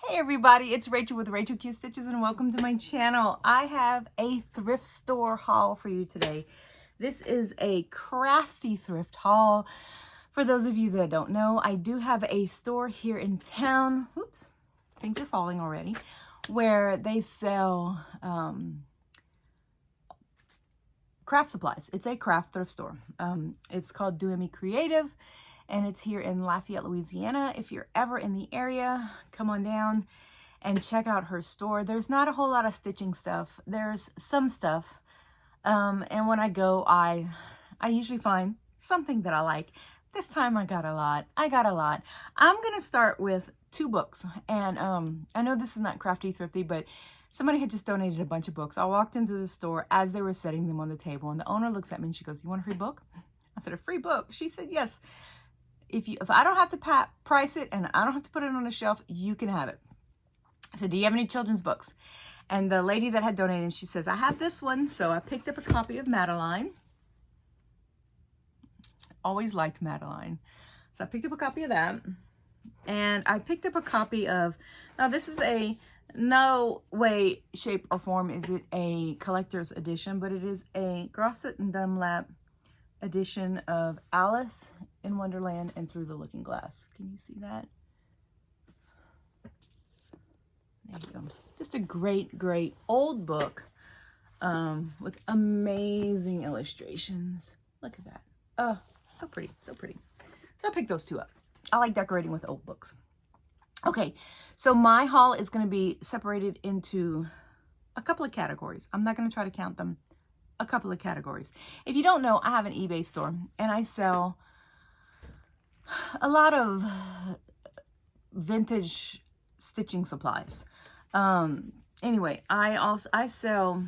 Hey everybody, it's Rachel with Rachel Q Stitches and welcome to my channel. I have a thrift store haul for you today. This is a crafty thrift haul. For those of you that don't know, I do have a store here in town. Oops, things are falling already. Where they sell craft supplies. It's a craft thrift store. It's called Do Me Creative. And it's here in Lafayette, Louisiana. If you're ever in the area, come on down and check out her store. There's not a whole lot of stitching stuff. There's some stuff. And when I go, I usually find something that I like. This time I got a lot. I'm going to start with 2 books. And I know this is not crafty thrifty, but somebody had just donated a bunch of books. I walked into the store as they were setting them on the table. And the owner looks at me and she goes, "You want a free book?" I said, "A free book?" She said, "Yes. If I don't have to price it and I don't have to put it on the shelf, you can have it." I said, "Do you have any children's books?" And the lady that had donated, she says, "I have this one." So I picked up a copy of Madeline. Always liked Madeline. So I picked up a copy of that. And I picked up a copy of, now this is no way, shape, or form is it a collector's edition, but it is a Grosset and Dunlap edition of Alice in Wonderland and Through the Looking Glass. Can you see that? There you go. Just a great old book with amazing illustrations. Look at that. Oh, so pretty, so pretty. So I picked those 2 up. I like decorating with old books. Okay, so my haul is going to be separated into a couple of categories. I'm not going to try to count them. A couple of categories. If you don't know, I have an eBay store and I sell a lot of vintage stitching supplies. Anyway, I sell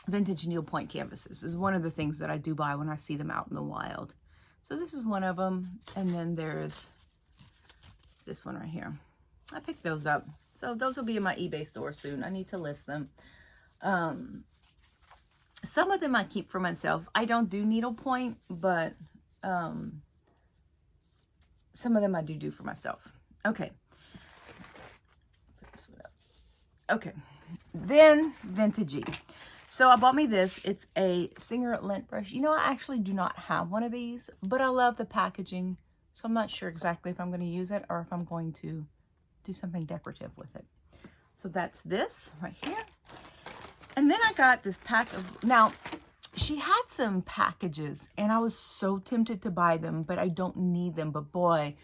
vintage needlepoint canvases. Is one of the things that I do buy when I see them out in the wild. So this is one of them, and then there's this one right here. I picked those up. So those will be in my eBay store soon. I need to list them. Some of them I keep for myself. I don't do needlepoint, but some of them I do for myself. Okay. Put this one up. Okay. Then vintagey. So I bought me this. It's a Singer lint brush. You know, I actually do not have one of these, but I love the packaging. So I'm not sure exactly if I'm going to use it or if I'm going to do something decorative with it. So that's this right here. And then I got this pack of, now she had some packages and I was so tempted to buy them, but I don't need them. But boy,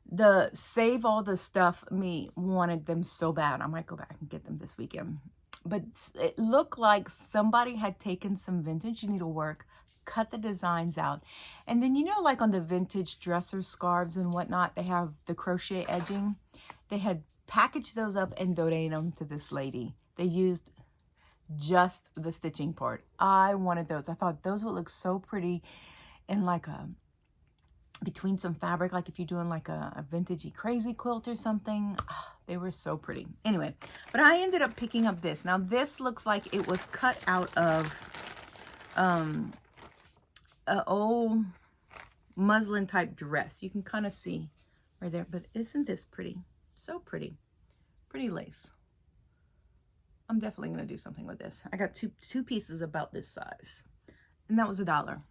the save all the stuff me wanted them so bad. I might go back and get them this weekend. But it looked like somebody had taken some vintage needlework, cut the designs out. And then, you know, like on the vintage dressers, scarves and whatnot, they have the crochet edging. They had packaged those up and donated them to this lady. They used just the stitching part. I wanted those. I thought those would look so pretty in like between some fabric, like if you're doing like a vintagey crazy quilt or something. They were so pretty. Anyway, but I ended up picking up this. Now this looks like it was cut out of an old muslin type dress. You can kind of see right there, but isn't this pretty? So pretty. Pretty lace. I'm definitely going to do something with this. I got two pieces about this size. And that was $1.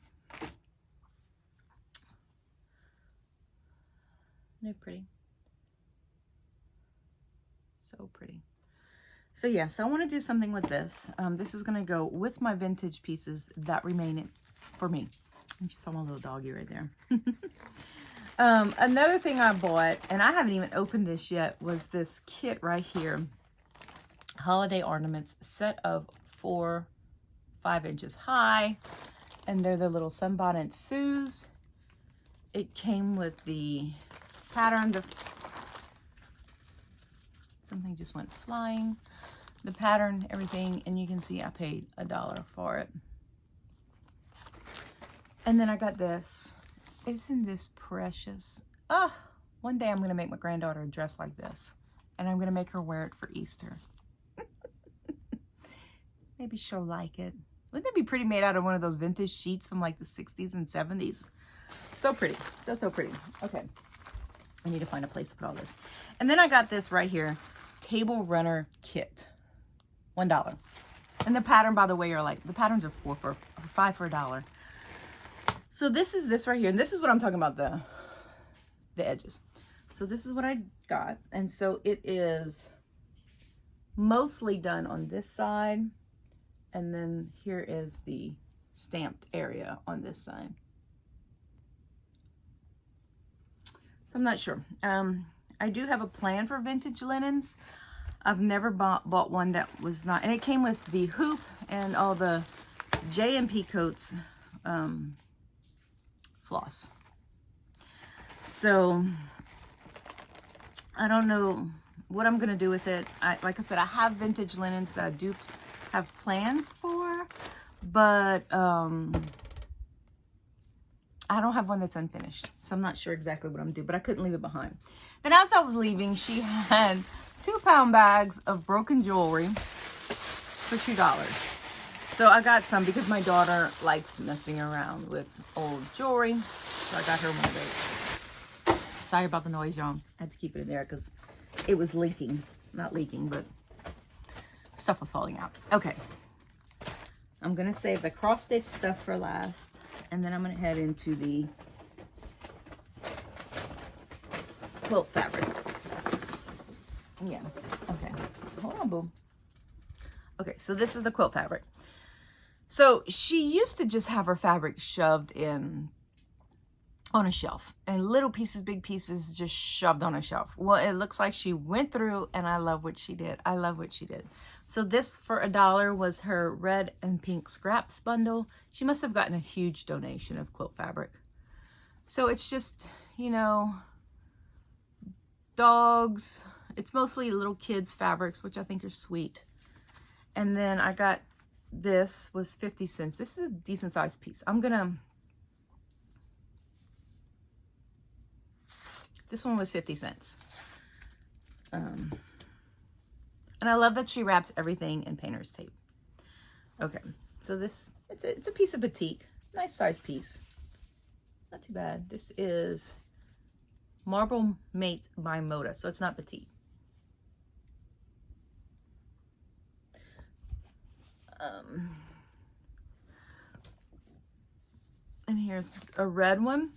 They're pretty. So pretty. So yes, I want to do something with this. This is going to go with my vintage pieces that remain for me. You saw my little doggy right there. Another thing I bought, and I haven't even opened this yet, was this kit right here. Holiday ornaments, set of 4 5 inches high, and they're the little sunbonnet Sues. It came with the pattern. Something just went flying. The pattern, everything, and you can see I paid $1 for it. And then I got this. Isn't this precious? Oh, one day I'm going to make my granddaughter a dress like this, and I'm going to make her wear it for Easter. Maybe she'll like it. Wouldn't that be pretty, made out of one of those vintage sheets from like the 60s and 70s? So pretty. So pretty. Okay. I need to find a place to put all this. And then I got this right here, Table Runner Kit, $1. And the pattern, by the way, are like, the patterns are $5 for $1. So this is this right here, and this is what I'm talking about, the edges. So this is what I got, and so it is mostly done on this side, and then here is the stamped area on this side. So I'm not sure. I do have a plan for vintage linens. I've never bought one that was not, and it came with the hoop and all the J&P Coats floss. So I don't know what I'm gonna do with it. Like I said, I have vintage linens that I do have plans for, but I don't have one that's unfinished, so I'm not sure exactly what I'm gonna do, but I couldn't leave it behind. Then as I was leaving, she had 2-pound bags of broken jewelry for $2. So I got some because my daughter likes messing around with old jewelry. So I got her one of those. Sorry about the noise, y'all. I had to keep it in there because it was leaking. Not leaking, but stuff was falling out. Okay. I'm going to save the cross-stitch stuff for last. And then I'm going to head into the quilt fabric. Yeah. Okay. Hold on, boo. Okay, so this is the quilt fabric. So she used to just have her fabric shoved in on a shelf, and little pieces, big pieces just shoved on a shelf. Well, it looks like she went through, and I love what she did. I love what she did. So this for $1 was her red and pink scraps bundle. She must have gotten a huge donation of quilt fabric. So it's just, you know, dogs. It's mostly little kids fabrics, which I think are sweet. And then I got, this was 50 cents. This is a decent sized piece. This one was 50 cents. And I love that she wraps everything in painter's tape. Okay, so this, it's a piece of batik. Nice size piece. Not too bad. This is Marble Mate by Moda, so it's not batik. And here's a red one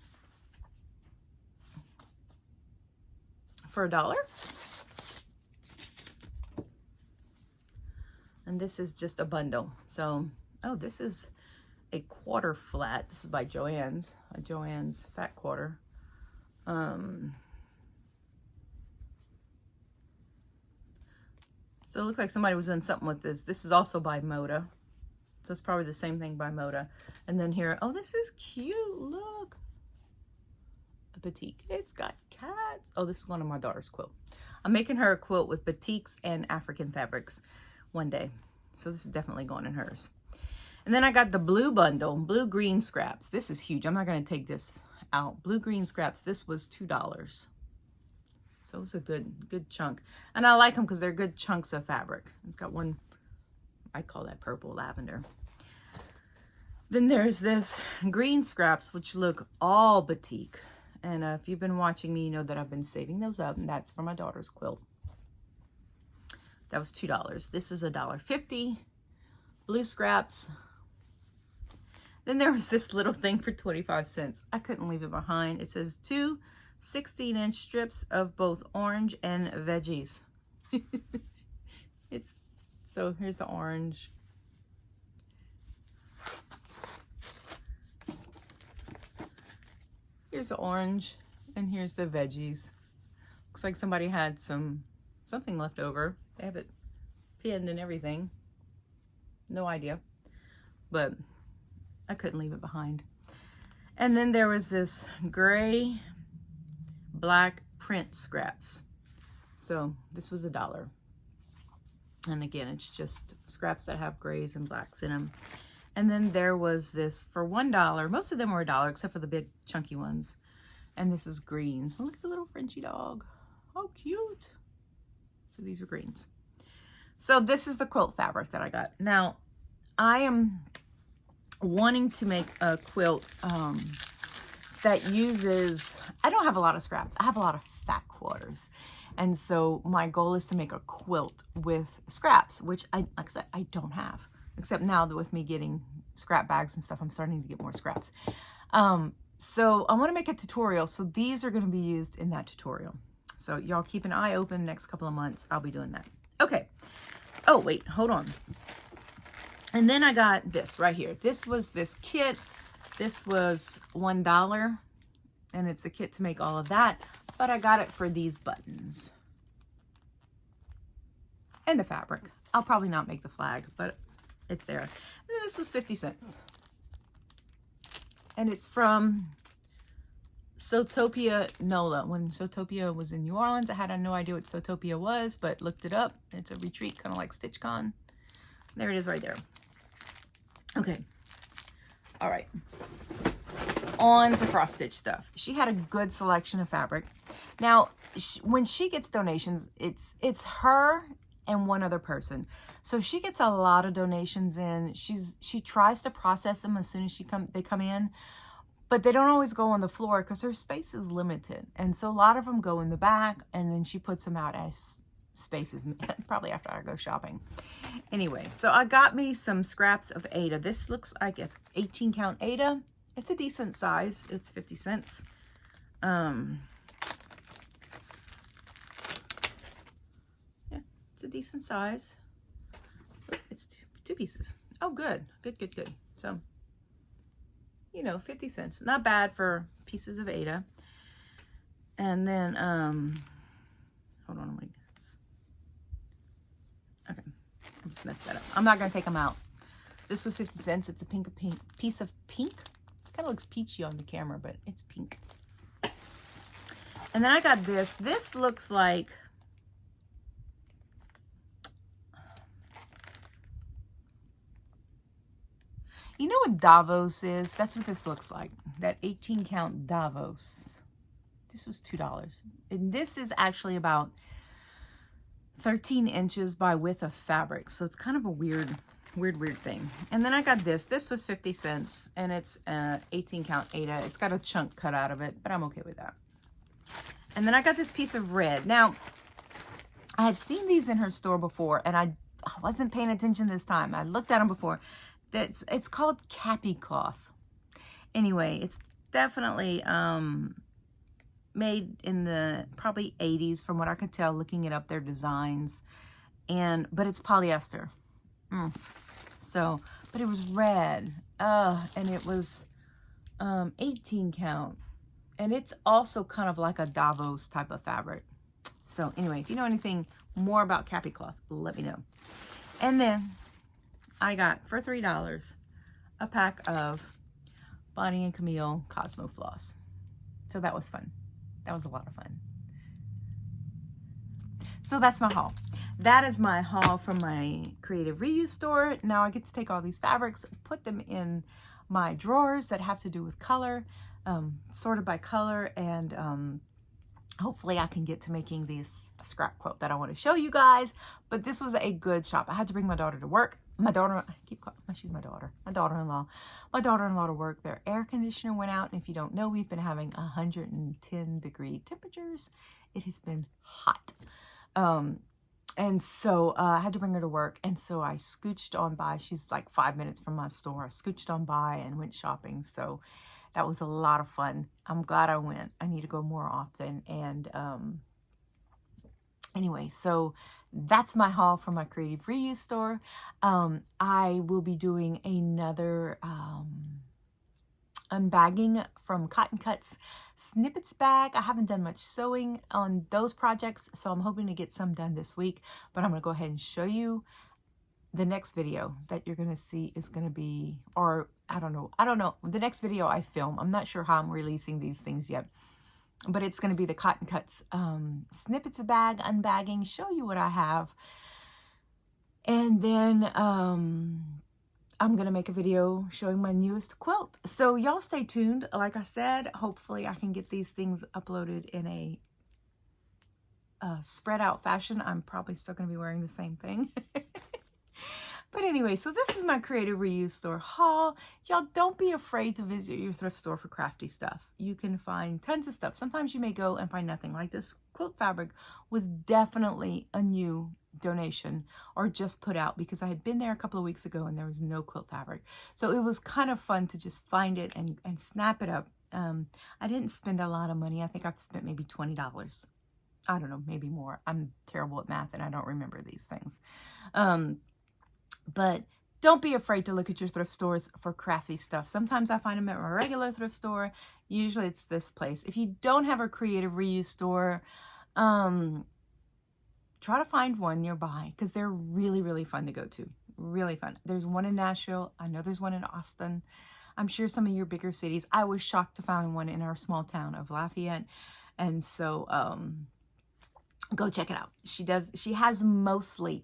for $1. And this is just a bundle. So, oh, this is a quarter flat. This is by Joann's, a Joann's fat quarter. So it looks like somebody was doing something with this. This is also by Moda. So it's probably the same thing by Moda. And then here, oh, this is cute. Look. A batik. It's got cats. Oh, this is one of my daughter's quilt. I'm making her a quilt with batiks and African fabrics one day. So this is definitely going in hers. And then I got the blue bundle, blue green scraps. This is huge. I'm not going to take this out. Blue green scraps. This was $2. So it's a good chunk. And I like them because they're good chunks of fabric. It's got one, I call that purple lavender. Then there's this green scraps, which look all batik. And if you've been watching me, you know that I've been saving those up. And that's for my daughter's quilt. That was $2. This is $1.50. Blue scraps. Then there was this little thing for 25 cents. I couldn't leave it behind. It says 2 16-inch strips of both orange and veggies. So here's the orange. Here's the orange, and here's the veggies. Looks like somebody had something left over. They have it pinned and everything. No idea, but I couldn't leave it behind. And then there was this gray black print scraps. So this was $1. And again, it's just scraps that have grays and blacks in them. And then there was this for $1. Most of them were $1 except for the big chunky ones. And this is green. So look at the little Frenchy dog. How cute. So these are greens. So this is the quilt fabric that I got. Now, I am wanting to make a quilt that uses, I don't have a lot of scraps. I have a lot of back quarters. And so my goal is to make a quilt with scraps, which like I said, I don't have. Except now that with me getting scrap bags and stuff, I'm starting to get more scraps. So I want to make a tutorial. So these are going to be used in that tutorial. So y'all keep an eye open next couple of months. I'll be doing that. Okay. Oh, wait, hold on. And then I got this right here. This was this kit. This was $1. And it's a kit to make all of that. But I got it for these buttons. And the fabric. I'll probably not make the flag, but it's there. And then this was 50 cents. And it's from Sotopia NOLA. When Sotopia was in New Orleans, I had no idea what Sotopia was, but looked it up. It's a retreat, kind of like StitchCon. There it is right there. Okay. All right. On to cross stitch stuff. She had a good selection of fabric. Now, when she gets donations, it's her and one other person. So she gets a lot of donations in. She tries to process them as soon as they come in, but they don't always go on the floor because her space is limited. And so a lot of them go in the back, and then she puts them out as spaces, probably after I go shopping. Anyway, so I got me some scraps of Aida. This looks like an 18 count Aida. It's a decent size. It's 50 cents. Yeah, it's a decent size. It's two pieces. Oh, good. Good. So, you know, 50 cents. Not bad for pieces of Aida. And then, hold on, okay, I just messed that up. I'm not going to take them out. This was 50 cents. It's a piece of pink. Kind of looks peachy on the camera, but it's pink. And then I got this. This looks like, you know what Davos is? That's what this looks like. That 18 count Davos. This was $2. And this is actually about 13 inches by width of fabric. So it's kind of a weird thing. And then I got this. This was 50 cents. And it's 18 count Aida. It's got a chunk cut out of it, but I'm okay with that. And then I got this piece of red. Now, I had seen these in her store before, and I wasn't paying attention this time. I looked at them before. It's called Cappy Cloth. Anyway, it's definitely made in the probably 80s from what I could tell looking it up, their designs. But it's polyester. So, but it was red. And it was 18 count. And it's also kind of like a Davos type of fabric. So anyway, if you know anything more about Cappy Cloth, let me know. And then I got, for $3, a pack of Bonnie and Camille Cosmo Floss. So that was fun. That was a lot of fun. So that's my haul. That is my haul from my creative reuse store. Now I get to take all these fabrics, put them in my drawers that have to do with color, sorted by color, and hopefully I can get to making these scrap quilt that I want to show you guys. But this was a good shop. I had to bring my daughter to work. She's my daughter. My daughter-in-law to work. Their air conditioner went out, and if you don't know, we've been having 110-degree temperatures. It has been hot. And so I had to bring her to work, and so I scooched on by. She's like 5 minutes from my store. I scooched on by and went shopping. So that was a lot of fun. I'm glad I went. I need to go more often. And anyway, so that's my haul from my creative reuse store. I will be doing another unbagging from Cotton Cuts Snippets bag. I haven't done much sewing on those projects, so I'm hoping to get some done this week. But I'm going to go ahead and show you the next video that you're going to see is going to be, or I don't know, the next video I film. I'm not sure how I'm releasing these things yet, but it's going to be the Cotton Cuts Snippets bag unbagging, show you what I have. And then I'm going to make a video showing my newest quilt. So y'all stay tuned. Like I said, hopefully I can get these things uploaded in a spread out fashion. I'm probably still going to be wearing the same thing. But anyway, so this is my Creative Reuse Store haul. Y'all, don't be afraid to visit your thrift store for crafty stuff. You can find tons of stuff. Sometimes you may go and find nothing. Like this quilt fabric was definitely a new donation or just put out, because I had been there a couple of weeks ago and there was no quilt fabric. So it was kind of fun to just find it and snap it up. I didn't spend a lot of money. I think I've spent maybe $20. I don't know, maybe more. I'm terrible at math and I don't remember these things. But don't be afraid to look at your thrift stores for crafty stuff. Sometimes I find them at my regular thrift store. Usually it's this place. If you don't have a Creative Reuse store, try to find one nearby, because they're really, really fun to go to. Really fun. There's one in Nashville. I know there's one in Austin. I'm sure some of your bigger cities. I was shocked to find one in our small town of Lafayette. And so go check it out. She has mostly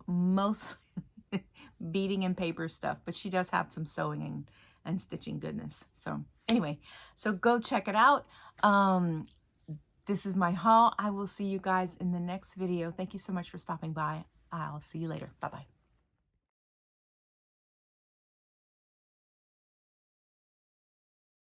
beading and paper stuff, but she does have some sewing and stitching goodness. So anyway, so go check it out. This is my haul. I will see you guys in the next video. Thank you so much for stopping by. I'll see you later. Bye-bye.